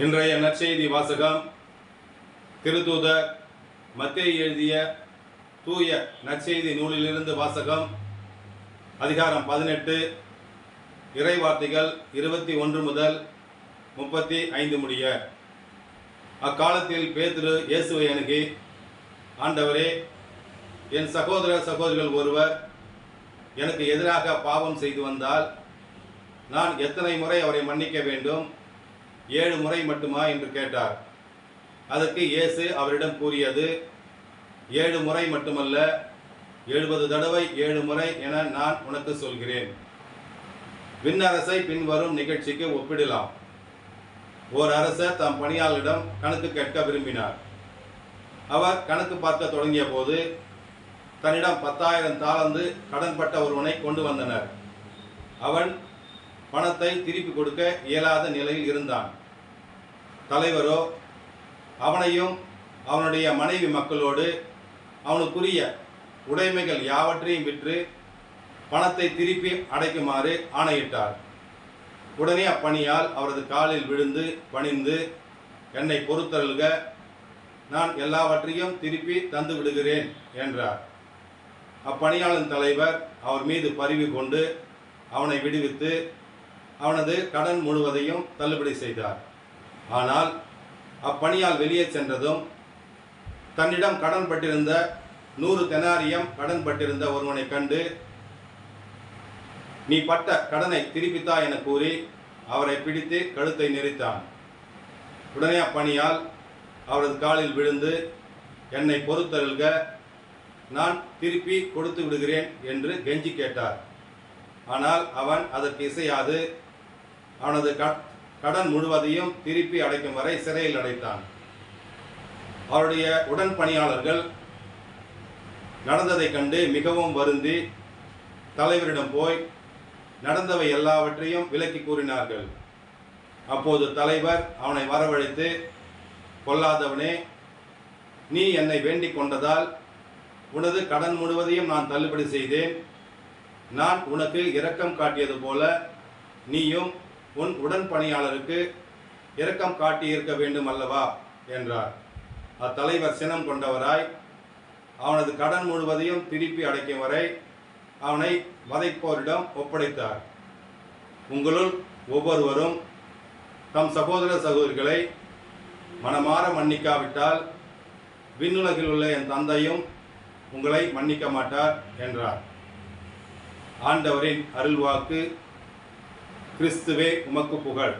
இன்றைய நற்செய்தி வாசகம் திருத்தூதர் மத்தேயு எழுதிய தூய நற்செய்தி நூலிலிருந்து வாசகம். அதிகாரம் 18, இறைவார்த்தைகள் 21 முதல் 35 முடிய. அக்காலத்தில் பேதுரு இயேசுவை அணுகி, ஆண்டவரே, என் சகோதர சகோதரிகள் ஒருவர் எனக்கு எதிராக பாவம் செய்து வந்தால் நான் எத்தனை முறை அவரை மன்னிக்க வேண்டும்? 7 முறை மட்டுமா என்று கேட்டார். அதற்கு இயேசு அவரிடம் கூறியது, 7 முறை மட்டுமல்ல, 70 தடவை 7 முறை என நான் உனக்கு சொல்கிறேன். விண்ணரசை பின்வரும் நிகழ்ச்சிக்கு ஒப்பிடலாம். ஓர் அரசர் தம் பணியாளரிடம் கணக்கு கேட்க விரும்பினார். அவர் கணக்கு பார்க்க தொடங்கிய போது தன்னிடம் 10,000 தாலந்து கடன்பட்ட ஒருவனை கொண்டு வந்தனர். அவன் பணத்தை திருப்பி கொடுக்க இயலாத நிலையில் இருந்தான். தலைவரோ அவனையும் அவனுடைய மனைவி மக்களோடு அவனுக்குரிய உடைமைகள் யாவற்றையும் விற்று பணத்தை திருப்பி அடைக்குமாறு ஆணையிட்டார். உடனே அப்பணியால் அவரது காலில் விழுந்து பணிந்து, என்னை பொறுத்தருள்க, நான் எல்லாவற்றையும் திருப்பி தந்து விடுகிறேன் என்றார். அப்பணியாளன் தலைவர் அவர் மீது பரிவு கொண்டு அவனை விடுவித்து அவனது கடன் முழுவதையும் தள்ளுபடி செய்தார். ஆனால் அப்பணியால் வெளியே சென்றதும் தன்னிடம் கடன் பட்டிருந்த 100 தெனாரியம் கடன் பட்டிருந்த ஒருவனை கண்டு, நீ பட்ட கடனை திருப்பித்தா என கூறி அவரை பிடித்து கழுத்தை நெரித்தான். உடனே அப்பணியால் அவரது காலில் விழுந்து, என்னை பொறுத்தருள்க, நான் திருப்பி கொடுத்து விடுகிறேன் என்று கெஞ்சி கேட்டார். ஆனால் அவன் அதற்கு இசையாது அவனது கடன் முழுவதையும் திருப்பி அடைக்கும் வரை சிறையில் அடைத்தான். அவருடைய உடன் பணியாளர்கள் நடந்ததை கண்டு மிகவும் வருந்தி தலைவரிடம் போய் நடந்தவை எல்லாவற்றையும் விளக்கி கூறினார்கள். அப்போது தலைவர் அவனை வரவழைத்து, கொல்லாதவனே, நீ என்னை வேண்டிக் கொண்டதால் உனது கடன் முழுவதையும் நான் தள்ளுபடி செய்தேன். நான் உனக்கு இரக்கம் காட்டியது போல நீயும் உன் உடன் பணியாளருக்கு இரக்கம் காட்டியிருக்க வேண்டும் அல்லவா என்றார். அத்தலைவர் சினம் கொண்டவராய் அவனது கடன் முழுவதையும் திருப்பி அடைக்கும் வரை அவனை வதைப்போரிடம் ஒப்படைத்தார். உங்களுள் ஒவ்வொருவரும் தம் சகோதர சகோதரிகளை மனமாற மன்னிக்காவிட்டால் விண்ணுலகில் உள்ள என் தந்தையும் உங்களை மன்னிக்க மாட்டார் என்றார். ஆண்டவரின் அருள்வாக்கு. கிறிஸ்துவே உமக்கு புகழ்.